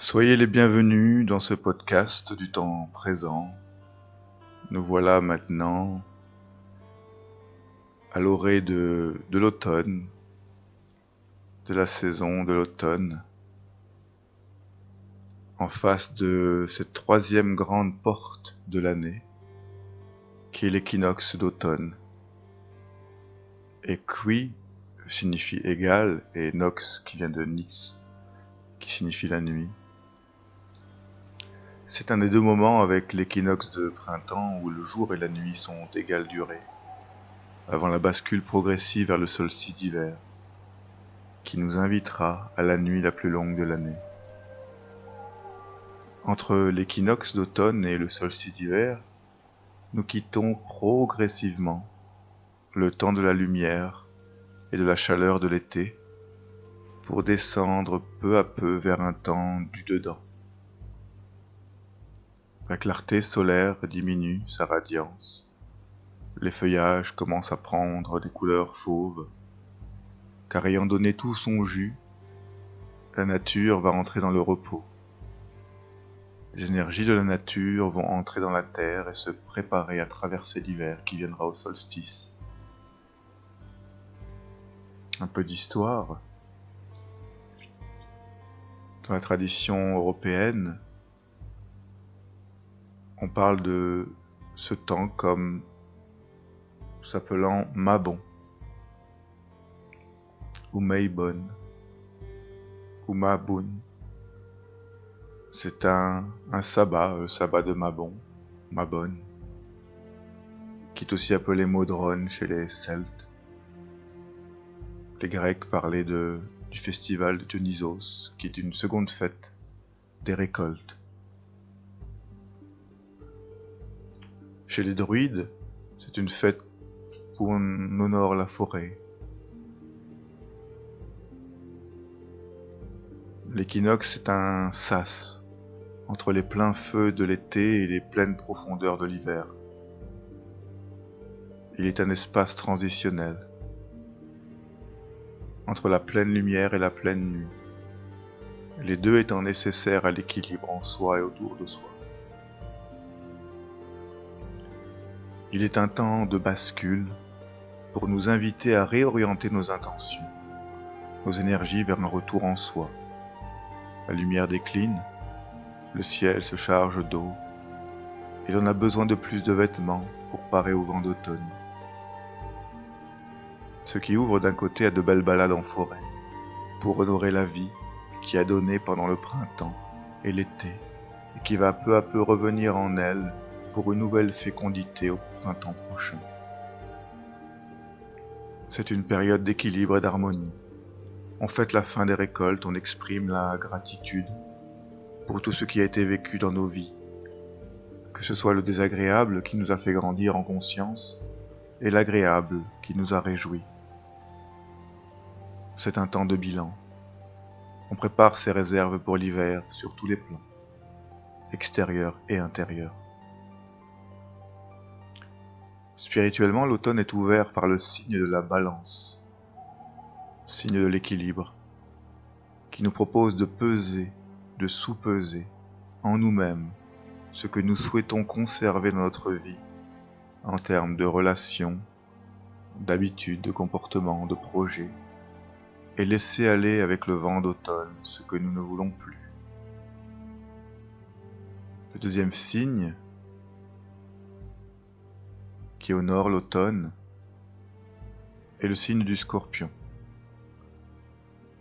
Soyez les bienvenus dans ce podcast du temps présent. Nous voilà maintenant à l'orée de l'automne, de la saison de l'automne, en face de cette troisième grande porte de l'année, qui est l'équinoxe d'automne. Et qui signifie égal, et nox qui vient de nix, qui signifie la nuit. C'est un des deux moments avec l'équinoxe de printemps où le jour et la nuit sont d'égale durée, avant la bascule progressive vers le solstice d'hiver, qui nous invitera à la nuit la plus longue de l'année. Entre l'équinoxe d'automne et le solstice d'hiver, nous quittons progressivement le temps de la lumière et de la chaleur de l'été pour descendre peu à peu vers un temps du dedans. La clarté solaire diminue sa radiance. Les feuillages commencent à prendre des couleurs fauves, car ayant donné tout son jus, la nature va entrer dans le repos. Les énergies de la nature vont entrer dans la terre et se préparer à traverser l'hiver qui viendra au solstice. Un peu d'histoire. Dans la tradition européenne, on parle de ce temps comme s'appelant Mabon, ou Meibon, ou Mabun. C'est un sabbat, le sabbat de Mabon, Mabon, qui est aussi appelé Modron chez les Celtes. Les Grecs parlaient du festival de Dionysos, qui est une seconde fête des récoltes. Chez les druides, c'est une fête où on honore la forêt. L'équinoxe est un sas entre les pleins feux de l'été et les pleines profondeurs de l'hiver. Il est un espace transitionnel entre la pleine lumière et la pleine nuit, les deux étant nécessaires à l'équilibre en soi et autour de soi. Il est un temps de bascule pour nous inviter à réorienter nos intentions, nos énergies vers un retour en soi. La lumière décline, le ciel se charge d'eau, et l'on a besoin de plus de vêtements pour parer au vent d'automne. Ce qui ouvre d'un côté à de belles balades en forêt, pour honorer la vie qui a donné pendant le printemps et l'été, et qui va peu à peu revenir en elle pour une nouvelle fécondité au printemps prochain. C'est une période d'équilibre et d'harmonie. On fête la fin des récoltes, on exprime la gratitude pour tout ce qui a été vécu dans nos vies, que ce soit le désagréable qui nous a fait grandir en conscience et l'agréable qui nous a réjouis. C'est un temps de bilan. On prépare ses réserves pour l'hiver sur tous les plans, extérieurs et intérieurs. Spirituellement, l'automne est ouvert par le signe de la balance, signe de l'équilibre, qui nous propose de peser, de sous-peser en nous-mêmes ce que nous souhaitons conserver dans notre vie en termes de relations, d'habitudes, de comportements, de projets, et laisser aller avec le vent d'automne ce que nous ne voulons plus. Le deuxième signe qui honore l'automne est le signe du Scorpion.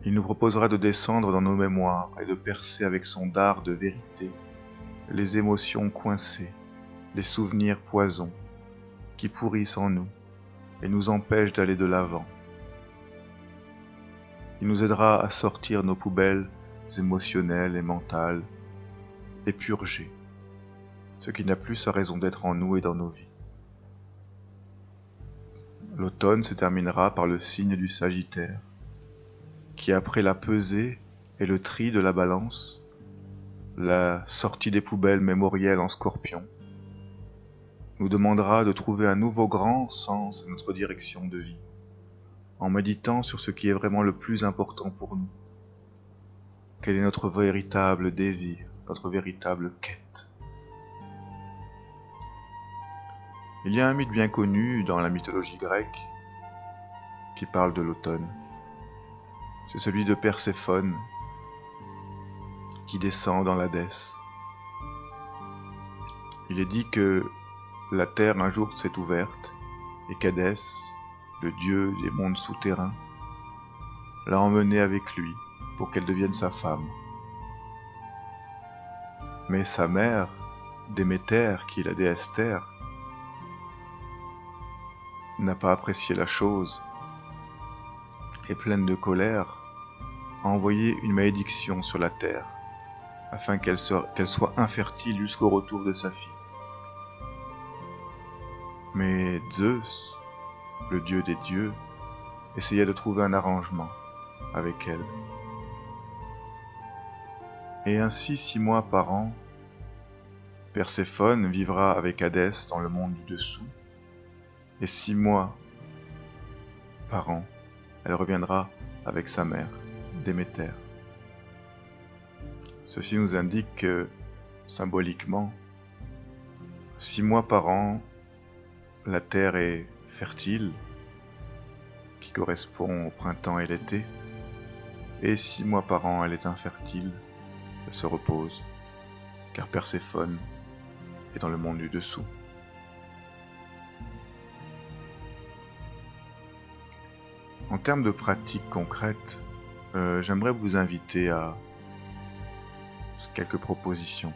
Il nous proposera de descendre dans nos mémoires et de percer avec son dard de vérité les émotions coincées, les souvenirs poisons qui pourrissent en nous et nous empêchent d'aller de l'avant. Il nous aidera à sortir nos poubelles émotionnelles et mentales et purger ce qui n'a plus sa raison d'être en nous et dans nos vies. L'automne se terminera par le signe du Sagittaire, qui après la pesée et le tri de la balance, la sortie des poubelles mémorielles en Scorpion, nous demandera de trouver un nouveau grand sens à notre direction de vie, en méditant sur ce qui est vraiment le plus important pour nous. Quel est notre véritable désir, notre véritable quête? Il y a un mythe bien connu dans la mythologie grecque qui parle de l'automne. C'est celui de Perséphone qui descend dans l'Hadès. Il est dit que la terre un jour s'est ouverte et qu'Hadès, le dieu des mondes souterrains, l'a emmenée avec lui pour qu'elle devienne sa femme. Mais sa mère, Déméter, qui est la déesse terre, n'a pas apprécié la chose et, pleine de colère, a envoyé une malédiction sur la terre afin qu'elle soit infertile jusqu'au retour de sa fille. Mais Zeus, le dieu des dieux, essaya de trouver un arrangement avec elle. Et ainsi 6 mois par an, Perséphone vivra avec Hadès dans le monde du dessous, et 6 mois par an, elle reviendra avec sa mère, Déméter. Ceci nous indique que, symboliquement, 6 mois par an, la terre est fertile, qui correspond au printemps et l'été, et 6 mois par an, elle est infertile, elle se repose, car Perséphone est dans le monde du dessous. En termes de pratiques concrètes, j'aimerais vous inviter à quelques propositions.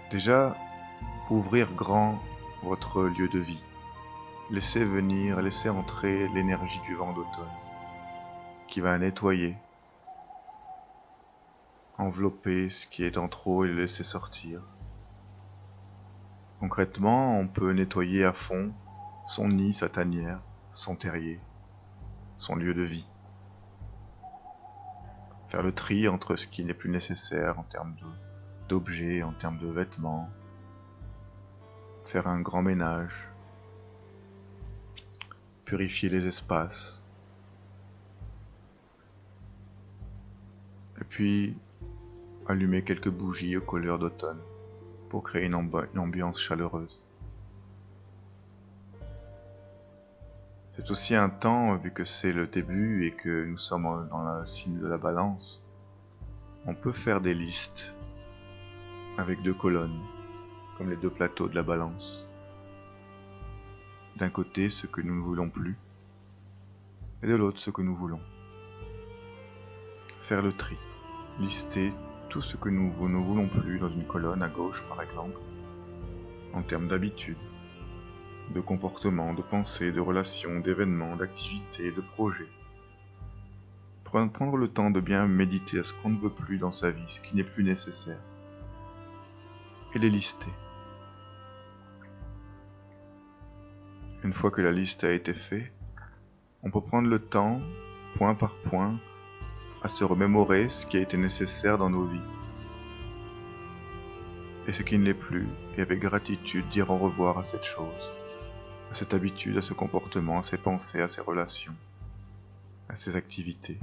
Déjà, ouvrir grand votre lieu de vie. Laissez venir, laissez entrer l'énergie du vent d'automne, qui va nettoyer, envelopper ce qui est en trop et le laisser sortir. Concrètement, on peut nettoyer à fond son nid, sa tanière, son terrier, son lieu de vie. Faire le tri entre ce qui n'est plus nécessaire en termes d'objets, en termes de vêtements. Faire un grand ménage. Purifier les espaces. Et puis, allumer quelques bougies aux couleurs d'automne pour créer une ambiance chaleureuse. C'est aussi un temps, vu que c'est le début et que nous sommes dans le signe de la balance, on peut faire des listes avec 2 colonnes, comme les 2 plateaux de la balance. D'un côté, ce que nous ne voulons plus, et de l'autre, ce que nous voulons. Faire le tri, lister tout ce que nous ne voulons plus dans une colonne à gauche, par exemple, en termes d'habitude, de comportement, de pensée, de relations, d'événements, d'activités, de projets. Prendre le temps de bien méditer à ce qu'on ne veut plus dans sa vie, ce qui n'est plus nécessaire, et les lister. Une fois que la liste a été faite, on peut prendre le temps, point par point, à se remémorer ce qui a été nécessaire dans nos vies, et ce qui ne l'est plus, et avec gratitude dire au revoir à cette chose, à cette habitude, à ce comportement, à ces pensées, à ces relations, à ces activités.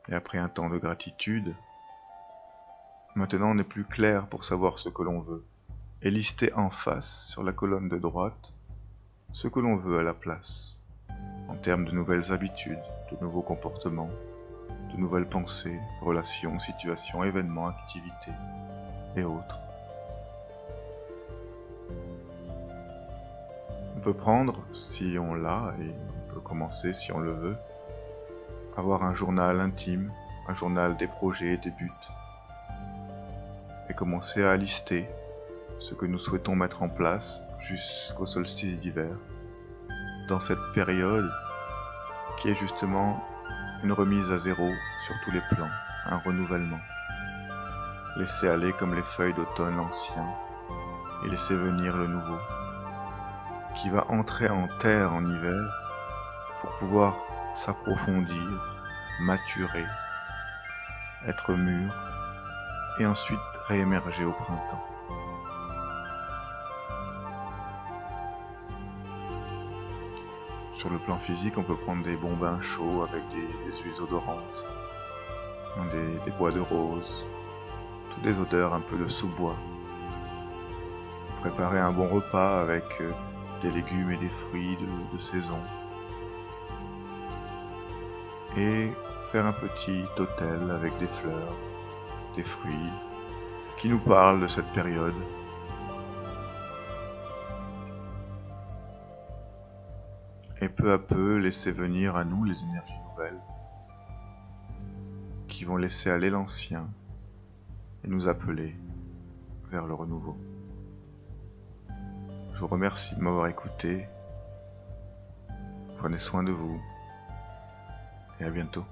Et après un temps de gratitude, maintenant on est plus clair pour savoir ce que l'on veut, et lister en face, sur la colonne de droite, ce que l'on veut à la place, en termes de nouvelles habitudes, de nouveaux comportements, de nouvelles pensées, relations, situations, événements, activités et autres. On peut prendre, si on l'a, et on peut commencer si on le veut, avoir un journal intime, un journal des projets et des buts, et commencer à lister ce que nous souhaitons mettre en place jusqu'au solstice d'hiver, dans cette période qui est justement une remise à zéro sur tous les plans, un renouvellement. Laisser aller comme les feuilles d'automne l'ancien, et laisser venir le nouveau, qui va entrer en terre en hiver pour pouvoir s'approfondir, maturer, être mûr, et ensuite réémerger au printemps. Sur le plan physique, on peut prendre des bons bains chauds avec des huiles odorantes, des bois de rose, toutes des odeurs un peu de sous-bois. Préparer un bon repas avec des légumes et des fruits de saison. Et faire un petit hôtel avec des fleurs, des fruits, qui nous parlent de cette période. Et peu à peu laisser venir à nous les énergies nouvelles, qui vont laisser aller l'ancien et nous appeler vers le renouveau. Je vous remercie de m'avoir écouté. Prenez soin de vous et à bientôt.